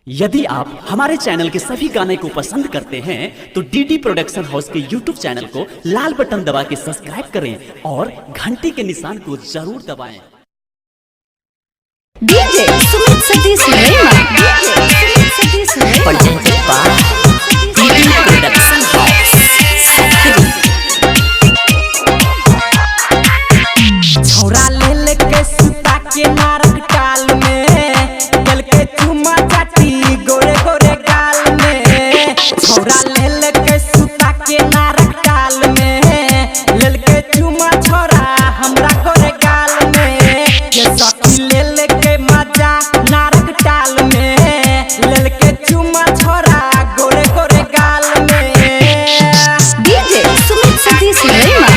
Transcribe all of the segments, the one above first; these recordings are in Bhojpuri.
यदि आप हमारे चैनल के सभी गाने को पसंद करते हैं तो डीडी प्रोडक्शन हाउस के यूट्यूब चैनल को लाल बटन दबा के सब्सक्राइब करें और घंटी के निशान को जरूर दबाएं। DJ Sumit Satish Rema, presented by DD production house. छोरा ले लेके सुता के नारक टाल में गल के चुमा चाटी गोरे गोरे गाल में। छोरा ले लेके सुता के नारक टाल में लेल के चुमा छोरा हमरा गोरे गाल में। ये सखी ले लेके मजा नारक टाल में लेल के चुमा छोरा गोरे गोरे गाल में। डीजे सुमित सतीश रेमा,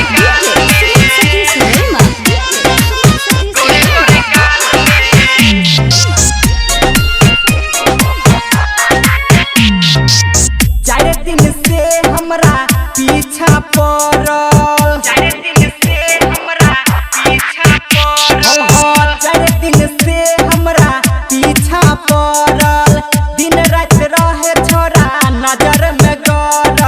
हमरा पीछा पड़ल, 4 दिन से हमरा पीछा पड़ल, 4 दिन से हमरा पीछा पड़ल। दिन रात रहे छोरा नजर में गड़ल,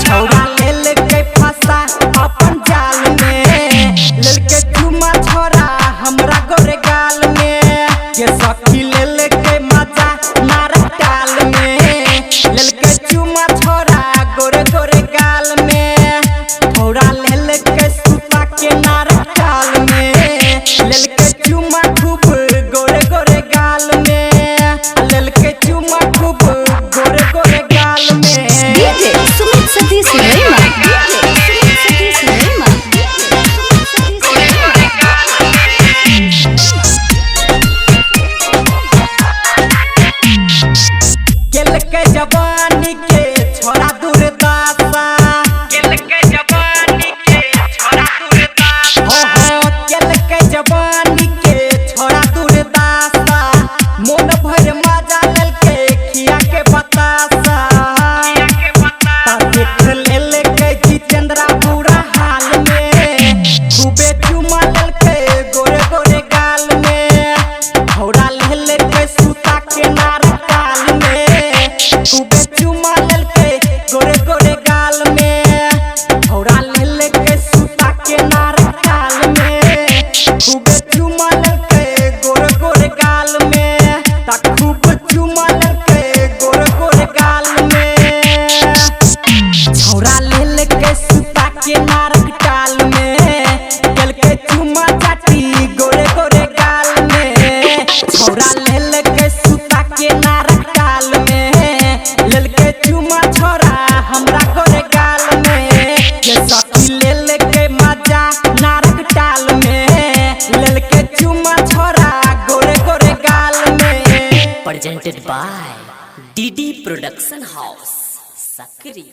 छोरा लेल के फंसा अपन जाल में लेल के चुमा छोरा हमरा गोरे गाल में। ये सखी लेल के मजा नारक टाल में लेल के चुमा छोरा गोरे गोरे गाल में। छोरा लेल के सुता के नारक टाल में लेल के चुमा खूब गोरे गोरे गाल में लेल के चुमा खूब गोरे गोरे गाल में। डीजे सुमित सतीश रेमा, केल के जवानी के छोरा दुर्दासा, केल के जवानी के छोरा दुर्दासा, हो केल के जवानी के छोरा दुर्दासा। मन भर मजा लेल के खिया के बतासा, देख लेल के जितेंद्रा बुरा हाल में खूबे चुमा लेल के गोरे गोरे गाल में। छोरा लेल के सुता के नारक टाल में खूबे चुमा लेल के गोरे गोरे गाल में। छोरा लेल के सुता के नारक टाल में खूबे चुमा लेल के गोरे गोरे गाल में ता खूब चुमा लेल के गोरे गोरे गाल में। छोरा लेल के सुता के नारक टाल में गल के चुमा चाटी गोरे गोरे गाल में। छोरा लेल के सुता के नारक टाल में लेल के चुमा छोरा हमरा गोरे गाल में। ये सखी लेल के मजा नारक टाल में लेल के चुमा छोरा गोरे गोरे गाल में। presented by DD production house Sakri.